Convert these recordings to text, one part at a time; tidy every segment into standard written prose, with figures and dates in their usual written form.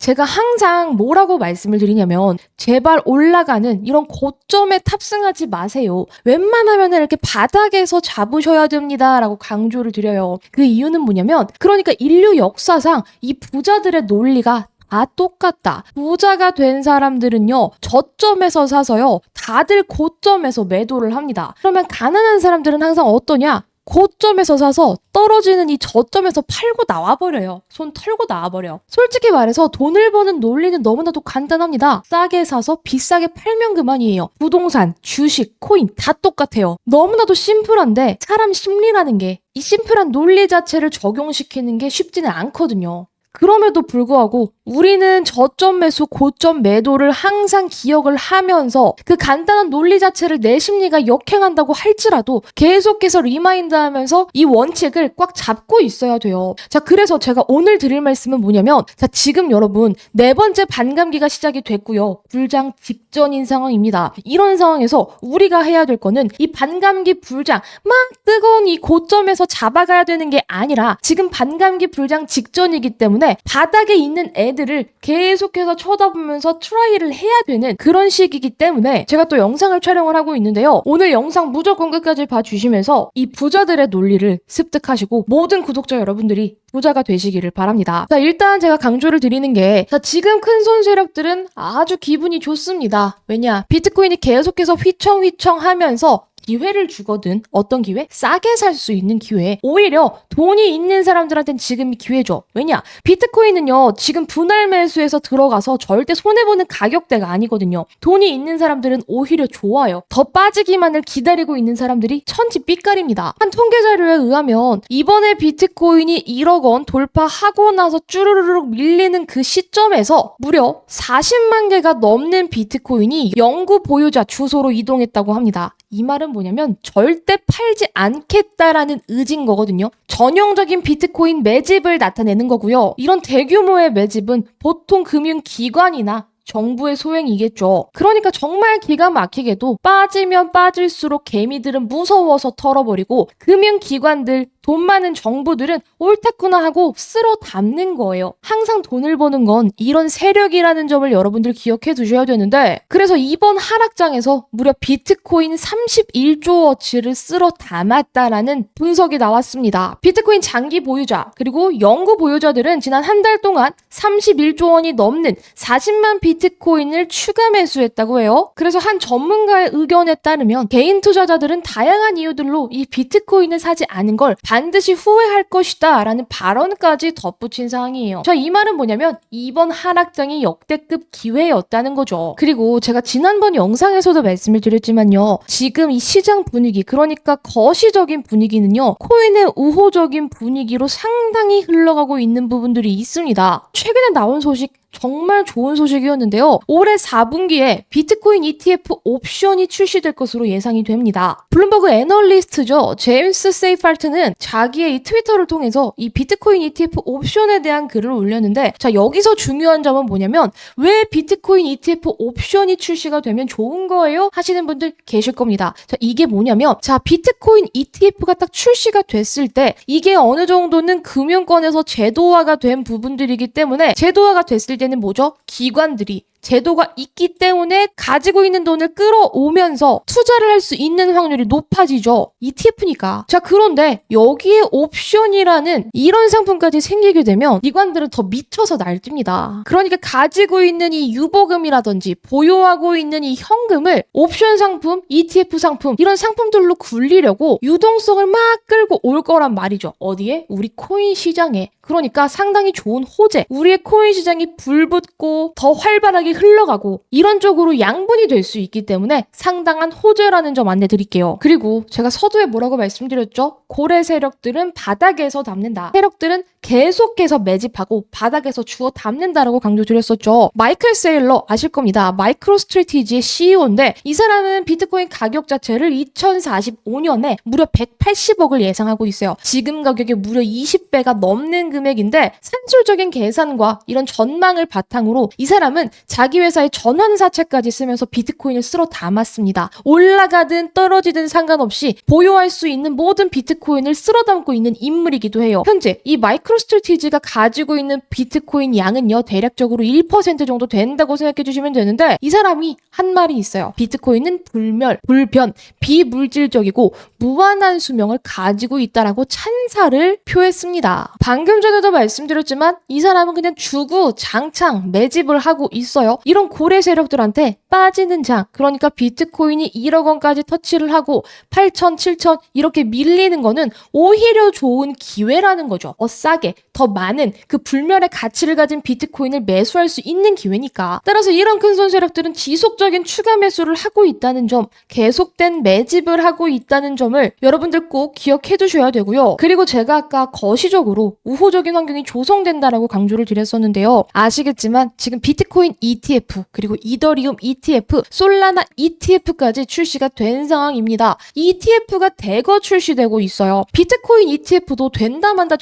제가 항상 뭐라고 말씀을 드리냐면 제발 올라가는 이런 고점에 탑승하지 마세요. 웬만하면 이렇게 바닥에서 잡으셔야 됩니다 라고 강조를 드려요. 그 이유는 뭐냐면 그러니까 인류 역사상 이 부자들의 논리가 다 똑같다. 부자가 된 사람들은요, 저점에서 사서요, 다들 고점에서 매도를 합니다. 그러면 가난한 사람들은 항상 어떠냐? 고점에서 사서 떨어지는 이 저점에서 팔고 나와버려요. 손 털고 나와버려. 솔직히 말해서 돈을 버는 논리는 너무나도 간단합니다. 싸게 사서 비싸게 팔면 그만이에요. 부동산, 주식, 코인 다 똑같아요. 너무나도 심플한데 사람 심리라는 게 이 심플한 논리 자체를 적용시키는 게 쉽지는 않거든요. 그럼에도 불구하고 우리는 저점 매수, 고점 매도를 항상 기억을 하면서 그 간단한 논리 자체를 내 심리가 역행한다고 할지라도 계속해서 리마인드하면서 이 원칙을 꽉 잡고 있어야 돼요. 자, 그래서 제가 오늘 드릴 말씀은 뭐냐면 자, 지금 여러분 4번째 반감기가 시작이 됐고요. 불장 직전인 상황입니다. 이런 상황에서 우리가 해야 될 거는 이 반감기 불장 막 뜨거운 이 고점에서 잡아가야 되는 게 아니라 지금 반감기 불장 직전이기 때문에 바닥에 있는 애들을 계속해서 쳐다보면서 트라이를 해야 되는 그런 시기이기 때문에 제가 또 영상을 촬영을 하고 있는데요. 오늘 영상 무조건 끝까지 봐주시면서 이 부자들의 논리를 습득하시고 모든 구독자 여러분들이 부자가 되시기를 바랍니다. 자, 일단 제가 강조를 드리는 게 자, 지금 큰손 세력들은 아주 기분이 좋습니다. 왜냐? 비트코인이 계속해서 휘청휘청 하면서 기회를 주거든. 어떤 기회? 싸게 살 수 있는 기회. 오히려 돈이 있는 사람들한테는 지금이 기회죠. 왜냐? 비트코인은요, 지금 분할 매수에서 들어가서 절대 손해보는 가격대가 아니거든요. 돈이 있는 사람들은 오히려 좋아요. 더 빠지기만을 기다리고 있는 사람들이 천지 삐까리입니다. 한 통계 자료에 의하면 이번에 비트코인이 1억 원 돌파하고 나서 쭈르르륵 밀리는 그 시점에서 무려 40만 개가 넘는 비트코인이 영구 보유자 주소로 이동했다고 합니다. 이 말은 뭐냐면 절대 팔지 않겠다라는 의지인 거거든요. 전형적인 비트코인 매집을 나타내는 거고요. 이런 대규모의 매집은 보통 금융기관이나 정부의 소행이겠죠. 그러니까 정말 기가 막히게도 빠지면 빠질수록 개미들은 무서워서 털어버리고 금융기관들, 돈 많은 정부들은 옳았구나 하고 쓸어 담는 거예요. 항상 돈을 버는 건 이런 세력이라는 점을 여러분들 기억해 두셔야 되는데 그래서 이번 하락장에서 무려 비트코인 31조 워치를 쓸어 담았다라는 분석이 나왔습니다. 비트코인 장기 보유자 그리고 영구 보유자들은 지난 한 달 동안 31조 원이 넘는 40만 비트코인을 추가 매수했다고 해요. 그래서 한 전문가의 의견에 따르면 개인 투자자들은 다양한 이유들로 이 비트코인을 사지 않은 걸 반드시 후회할 것이다 라는 발언까지 덧붙인 상황이에요. 자, 이 말은 뭐냐면 이번 하락장이 역대급 기회였다는 거죠. 그리고 제가 지난번 영상에서도 말씀을 드렸지만요. 지금 이 시장 분위기 그러니까 거시적인 분위기는요. 코인의 우호적인 분위기로 상당히 흘러가고 있는 부분들이 있습니다. 최근에 나온 소식 정말 좋은 소식이었는데요. 올해 4분기에 비트코인 ETF 옵션이 출시될 것으로 예상이 됩니다. 블룸버그 애널리스트죠. 제임스 세이팔트는 자기의 이 트위터를 통해서 이 비트코인 ETF 옵션에 대한 글을 올렸는데 자, 여기서 중요한 점은 뭐냐면 왜 비트코인 ETF 옵션이 출시가 되면 좋은 거예요? 하시는 분들 계실 겁니다. 자, 이게 뭐냐면 자, 비트코인 ETF가 딱 출시가 됐을 때 이게 어느 정도는 금융권에서 제도화가 된 부분들이기 때문에 제도화가 됐을 때는 뭐죠? 기관들이 제도가 있기 때문에 가지고 있는 돈을 끌어오면서 투자를 할 수 있는 확률이 높아지죠. ETF니까. 자, 그런데 여기에 옵션이라는 이런 상품까지 생기게 되면 기관들은 더 미쳐서 날뜁니다. 그러니까 가지고 있는 이 유보금이라든지 보유하고 있는 이 현금을 옵션 상품, ETF 상품 이런 상품들로 굴리려고 유동성을 막 끌고 올 거란 말이죠. 어디에? 우리 코인 시장에. 그러니까 상당히 좋은 호재. 우리의 코인 시장이 불붙고 더 활발하게 흘러가고 이런 쪽으로 양분이 될 수 있기 때문에 상당한 호재라는 점 안내 드릴게요. 그리고 제가 서두에 뭐라고 말씀드렸죠? 고래 세력들은 바닥에서 담는다. 세력들은 계속해서 매집하고 바닥에서 주워 담는다라고 강조드렸었죠. 마이클 세일러 아실 겁니다. 마이크로 스트래티지의 CEO인데 이 사람은 비트코인 가격 자체를 2045년에 무려 180억을 예상하고 있어요. 지금 가격에 무려 20배가 넘는 금액인데 산술적인 계산과 이런 전망을 바탕으로 이 사람은 자기 회사의 전환사채까지 쓰면서 비트코인을 쓸어 담았습니다. 올라가든 떨어지든 상관없이 보유할 수 있는 모든 비트코인을 쓸어 담고 있는 인물이기도 해요. 현재 이 마이크로스트래티지가 가지고 있는 비트코인 양은요, 대략적으로 1% 정도 된다고 생각해 주시면 되는데, 이 사람이 한 말이 있어요. 비트코인은 불멸, 불변, 비물질적이고 무한한 수명을 가지고 있다라고 찬사를 표했습니다. 방금 전에도 말씀드렸지만 이 사람은 그냥 주구장창 매집을 하고 있어요. 이런 고래 세력들한테 빠지는 장, 그러니까 비트코인이 1억 원까지 터치를 하고 8천, 7천 이렇게 밀리는 거는 오히려 좋은 기회라는 거죠. 싸게, 더 많은 그 불멸의 가치를 가진 비트코인을 매수할 수 있는 기회니까. 따라서 이런 큰 손 세력들은 지속적인 추가 매수를 하고 있다는 점, 계속된 매집을 하고 있다는 점을 여러분들 꼭 기억해 두셔야 되고요. 그리고 제가 아까 거시적으로 우호적인 환경이 조성된다라고 강조를 드렸었는데요. 아시겠지만 지금 비트코인 ETF, 그리고 이더리움 ETF, 솔라나 ETF까지 출시가 된 상황입니다. ETF가 대거 출시되고 있어요. 비트코인 ETF도 된다 만다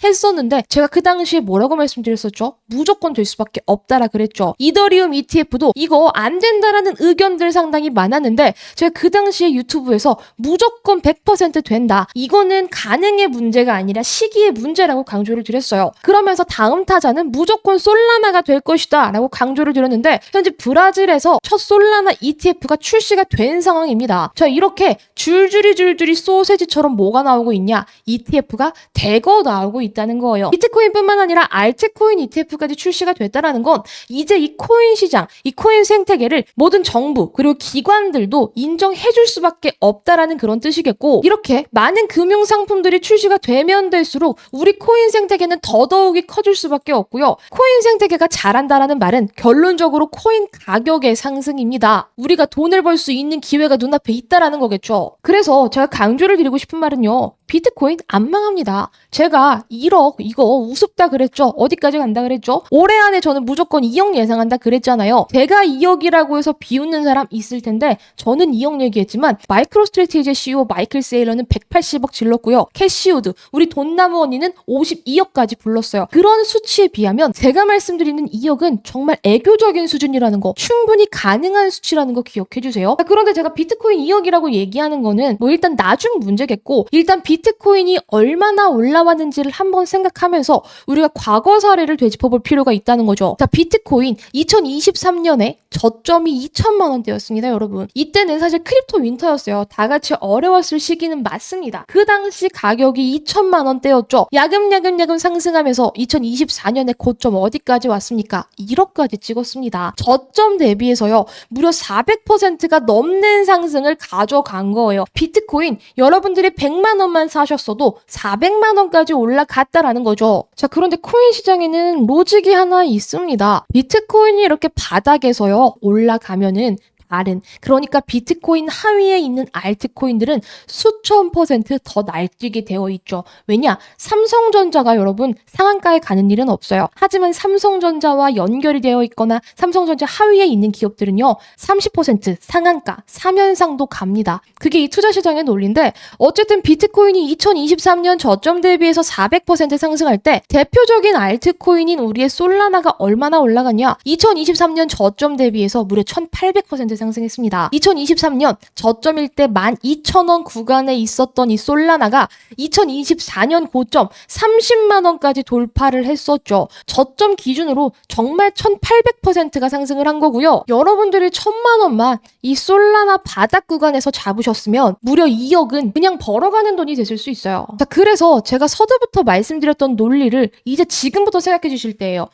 했었는데 제가 그 당시에 뭐라고 말씀드렸었죠? 무조건 될 수밖에 없다라 그랬죠. 이더리움 ETF도 이거 안 된다라는 의견들 상당히 많았는데 제가 그 당시에 유튜브에서 무조건 100% 된다. 이거는 가능의 문제가 아니라 시기의 문제라고 강조를 드렸어요. 그러면서 다음 타자는 무조건 솔라나가 될 것이다 라고 강조를 드렸는데 현재 브라질에서 첫 솔라나 ETF가 출시가 된 상황입니다. 자, 이렇게 줄줄이 소세지처럼 뭐가 나오고 있냐? ETF가 대거 나오고 있다는 거예요. 비트코인뿐만 아니라 알트코인 ETF까지 출시가 됐다라는 건 이제 이 코인 시장, 이 코인 생태계를 모든 정부 그리고 기관들도 인정해줄 수밖에 없다라는 그런 뜻이겠고, 이렇게 많은 금융 상품들이 출시가 되면 될수록 우리 코인 생태계는 더더욱이 커질 수밖에 없고요. 코인 생태계가 잘한다라는 말은 결론적으로 코인 가격의 상승입니다. 우리가 돈을 벌 수 있는 기회가 눈앞에 있다라는 거겠죠. 그래서 제가 강조를 드리고 싶은 말은요. 비트코인 안 망합니다. 제가 1억 이거 우습다 그랬죠. 어디까지 간다 그랬죠. 올해 안에 저는 무조건 2억 예상한다 그랬잖아요. 제가 2억이라고 해서 비웃는 사람 있을 텐데 저는 2억 얘기했지만 마이크로스트래티지의 CEO 마이클 세일러는 180억 질렀고요. 캐시우드, 우리 돈나무 언니는 52억까지 불렀어요. 그런 수치에 비하면 제가 말씀드리는 2억은 정말 애교적인 수준이라는 거, 충분히 가능한 수치라는 거 기억해 주세요. 그런데 제가 비트코인 2억이라고 얘기하는 거는 뭐 일단 나중 문제겠고, 일단 비트코인이 얼마나 올라왔는지를 한번 생각하면서 우리가 과거 사례를 되짚어 볼 필요가 있다는 거죠. 자, 비트코인 2023년에 저점이 2천만 원대였습니다, 여러분. 이때는 사실 크립토 윈터였어요. 다 같이 어려웠을 시기는 맞습니다. 그 당시 가격이 2천만 원대였죠. 야금야금 상승하면서 2024년에 고점 어디까지 왔습니까? 1억까지 찍었습니다. 저점 대비해서요, 무려 400%가 넘는 상승을 가져간 거예요. 비트코인 여러분들이 100만 원만 사셨어도 400만 원까지 올라갔다라는 거죠. 자, 그런데 코인 시장에는 로직이 하나 있습니다. 비트코인이 이렇게 바닥에서요 올라가면은 그러니까 비트코인 하위에 있는 알트코인들은 수천 % 더 날뛰게 되어 있죠. 왜냐? 삼성전자가 여러분 상한가에 가는 일은 없어요. 하지만 삼성전자와 연결이 되어 있거나 삼성전자 하위에 있는 기업들은요 30% 상한가 3연상도 갑니다. 그게 이 투자시장의 논리인데, 어쨌든 비트코인이 2023년 저점 대비해서 400% 상승할 때 대표적인 알트코인인 우리의 솔라나가 얼마나 올라갔냐? 2023년 저점 대비해서 무려 1800% 상승했습니다. 2023년 저점일 때 12,000원 구간에 있었던 이 솔라나가 2024년 고점 30만 원까지 돌파를 했었죠. 저점 기준으로 정말 1800%가 상승을 한 거고요. 여러분들이 1000만 원만 이 솔라나 바닥 구간에서 잡으셨으면 무려 2억은 그냥 벌어가는 돈이 됐을 수 있어요. 자, 그래서 제가 서두부터 말씀드렸던 논리를 이제 지금부터 생각해 주실 때예요.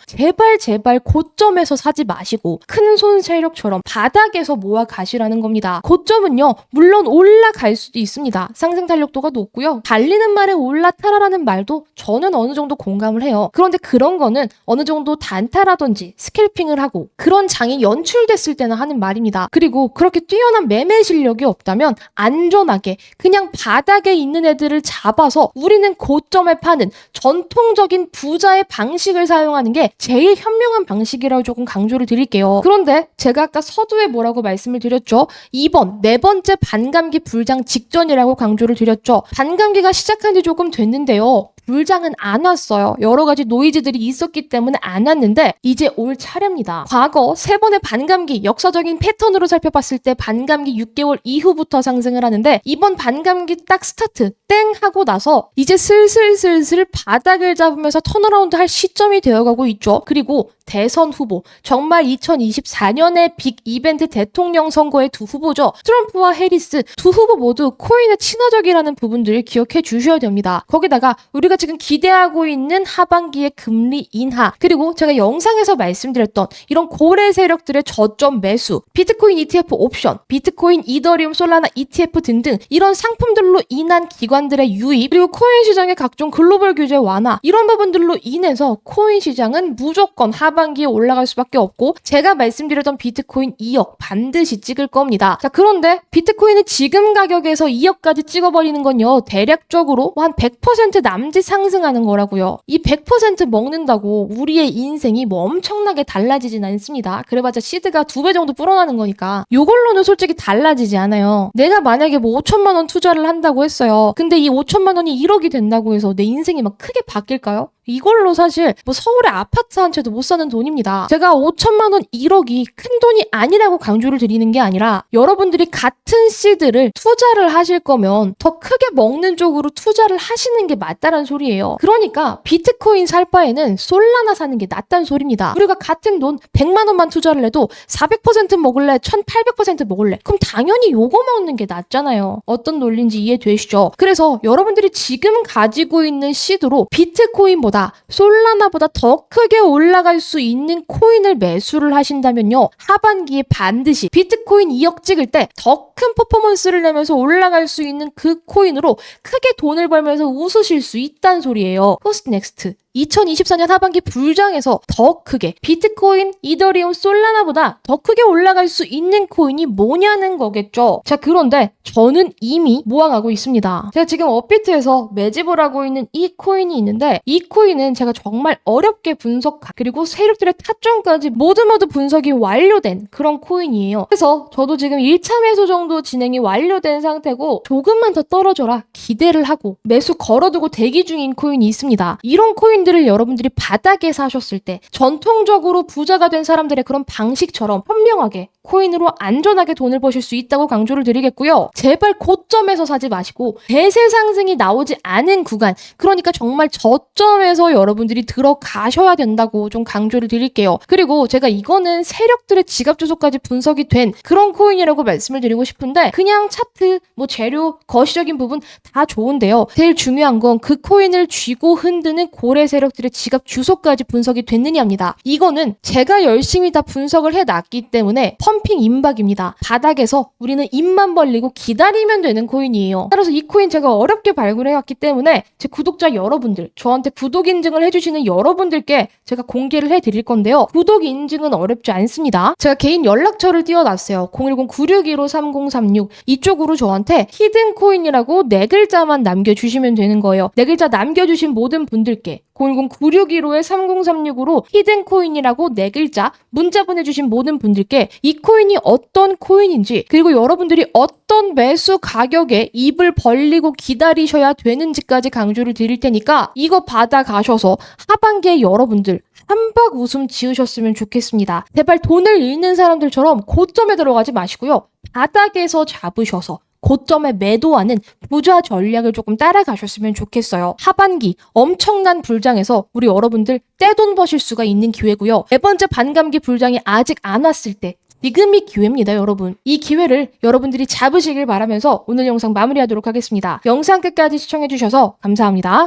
제발 고점에서 사지 마시고 큰 손 세력처럼 바닥에서 모아 가시라는 겁니다. 고점은요, 물론 올라갈 수도 있습니다. 상승 탄력도가 높고요. 달리는 말에 올라타라라는 말도 저는 어느 정도 공감을 해요. 그런데 그런 거는 어느 정도 단타라든지 스캘핑을 하고 그런 장이 연출됐을 때나 하는 말입니다. 그리고 그렇게 뛰어난 매매 실력이 없다면 안전하게 그냥 바닥에 있는 애들을 잡아서 우리는 고점에 파는 전통적인 부자의 방식을 사용하는 게 제일 현명한 방식이라고 조금 강조를 드릴게요. 그런데 제가 아까 서두에 뭐라고 말씀을 드렸죠? 2번, 네 번째 반감기 불장 직전이라고 강조를 드렸죠. 반감기가 시작한 지 조금 됐는데요. 불장은 안 왔어요. 여러 가지 노이즈들이 있었기 때문에 안 왔는데 이제 올 차례입니다. 과거 3번의 반감기 역사적인 패턴으로 살펴봤을 때 반감기 6개월 이후부터 상승을 하는데 이번 반감기 딱 스타트 땡 하고 나서 이제 슬슬 바닥을 잡으면서 턴어라운드 할 시점이 되어가고 있죠. 그리고 대선 후보, 정말 2024년의 빅 이벤트 대통령 선거의 두 후보죠. 트럼프와 해리스 두 후보 모두 코인에 친화적이라는 부분들을 기억해 주셔야 됩니다. 거기다가 우리가 지금 기대하고 있는 하반기의 금리 인하, 그리고 제가 영상에서 말씀드렸던 이런 고래 세력들의 저점 매수, 비트코인 ETF 옵션, 비트코인, 이더리움, 솔라나 ETF 등등 이런 상품들로 인한 기관들의 유입, 그리고 코인 시장의 각종 글로벌 규제 완화, 이런 부분들로 인해서 코인 시장은 무조건 하반기에 올라갈 수밖에 없고 제가 말씀드렸던 비트코인 2억 반드시 찍을 겁니다. 자, 그런데 비트코인은 지금 가격에서 2억까지 찍어버리는 건요, 대략적으로 한 100% 남짓 상승하는 거라고요. 이 100% 먹는다고 우리의 인생이 뭐 엄청나게 달라지진 않습니다. 그래봤자 시드가 2배 정도 불어나는 거니까 요걸로는 솔직히 달라지지 않아요. 내가 만약에 뭐 5천만 원 투자를 한다고 했어요. 근데 이 5천만 원이 1억이 된다고 해서 내 인생이 막 크게 바뀔까요? 이걸로 사실 뭐 서울의 아파트 한 채도 못 사는 돈입니다. 제가 5천만 원 1억이 큰 돈이 아니라고 강조를 드리는 게 아니라 여러분들이 같은 시드를 투자를 하실 거면 더 크게 먹는 쪽으로 투자를 하시는 게 맞다는 소리예요. 그러니까 비트코인 살 바에는 솔라나 사는 게 낫다는 소리입니다. 우리가 같은 돈 100만 원만 투자를 해도 400% 먹을래? 1800% 먹을래? 그럼 당연히 요거 먹는 게 낫잖아요. 어떤 논리인지 이해되시죠? 그래서 여러분들이 지금 가지고 있는 시드로 비트코인보다 솔라나보다 더 크게 올라갈 수 있는 코인을 매수를 하신다면요, 하반기에 반드시 비트코인 2억 찍을 때 더 큰 퍼포먼스를 내면서 올라갈 수 있는 그 코인으로 크게 돈을 벌면서 웃으실 수 있다는 소리예요. Who's next? 2024년 하반기 불장에서 더 크게 비트코인, 이더리움, 솔라나보다 더 크게 올라갈 수 있는 코인이 뭐냐는 거겠죠. 자, 그런데 저는 이미 모아가고 있습니다. 제가 지금 업비트에서 매집을 하고 있는 이 코인이 있는데 이 코인은 제가 정말 어렵게 분석한, 그리고 세력들의 타점까지 모두 분석이 완료된 그런 코인이에요. 그래서 저도 지금 1차 매수 정도 진행이 완료된 상태고 조금만 더 떨어져라 기대를 하고 매수 걸어두고 대기 중인 코인이 있습니다. 이런 코인들을 여러분들이 바닥에 사셨을 때 전통적으로 부자가 된 사람들의 그런 방식처럼 현명하게 코인으로 안전하게 돈을 버실 수 있다고 강조를 드리겠고요. 제발 고점에서 사지 마시고 대세 상승이 나오지 않은 구간, 그러니까 정말 저점에서 여러분들이 들어가셔야 된다고 좀 강조를 드릴게요. 그리고 제가 이거는 세력들의 지갑 주소까지 분석이 된 그런 코인이라고 말씀을 드리고 싶은데 그냥 차트, 뭐 재료, 거시적인 부분 다 좋은데요. 제일 중요한 건 그 코인을 쥐고 흔드는 고래 세력들의 지갑 주소까지 분석이 됐느냐입니다. 이거는 제가 열심히 다 분석을 해놨기 때문에 펌핑 임박입니다. 바닥에서 우리는 입만 벌리고 기다리면 되는 코인이에요. 따라서 이 코인 제가 어렵게 발굴해왔기 때문에 제 구독자 여러분들, 저한테 구독 인증을 해주시는 여러분들께 제가 공개를 해드릴 건데요. 구독 인증은 어렵지 않습니다. 제가 개인 연락처를 띄워놨어요. 010-9615-3036 이쪽으로 저한테 히든 코인이라고 4글자만 남겨주시면 되는 거예요. 4글자 남겨주신 모든 분들께 010-9615-3036으로 히든코인이라고 4글자 문자 보내주신 모든 분들께 이 코인이 어떤 코인인지, 그리고 여러분들이 어떤 매수 가격에 입을 벌리고 기다리셔야 되는지까지 강조를 드릴 테니까 이거 받아가셔서 하반기에 여러분들 한박 웃음 지으셨으면 좋겠습니다. 제발 돈을 잃는 사람들처럼 고점에 들어가지 마시고요. 바닥에서 잡으셔서 고점에 매도하는 부자 전략을 조금 따라가셨으면 좋겠어요. 하반기 엄청난 불장에서 우리 여러분들 떼돈 버실 수가 있는 기회고요. 4번째 반감기 불장이 아직 안 왔을 때 지금이 기회입니다, 여러분. 이 기회를 여러분들이 잡으시길 바라면서 오늘 영상 마무리하도록 하겠습니다. 영상 끝까지 시청해주셔서 감사합니다.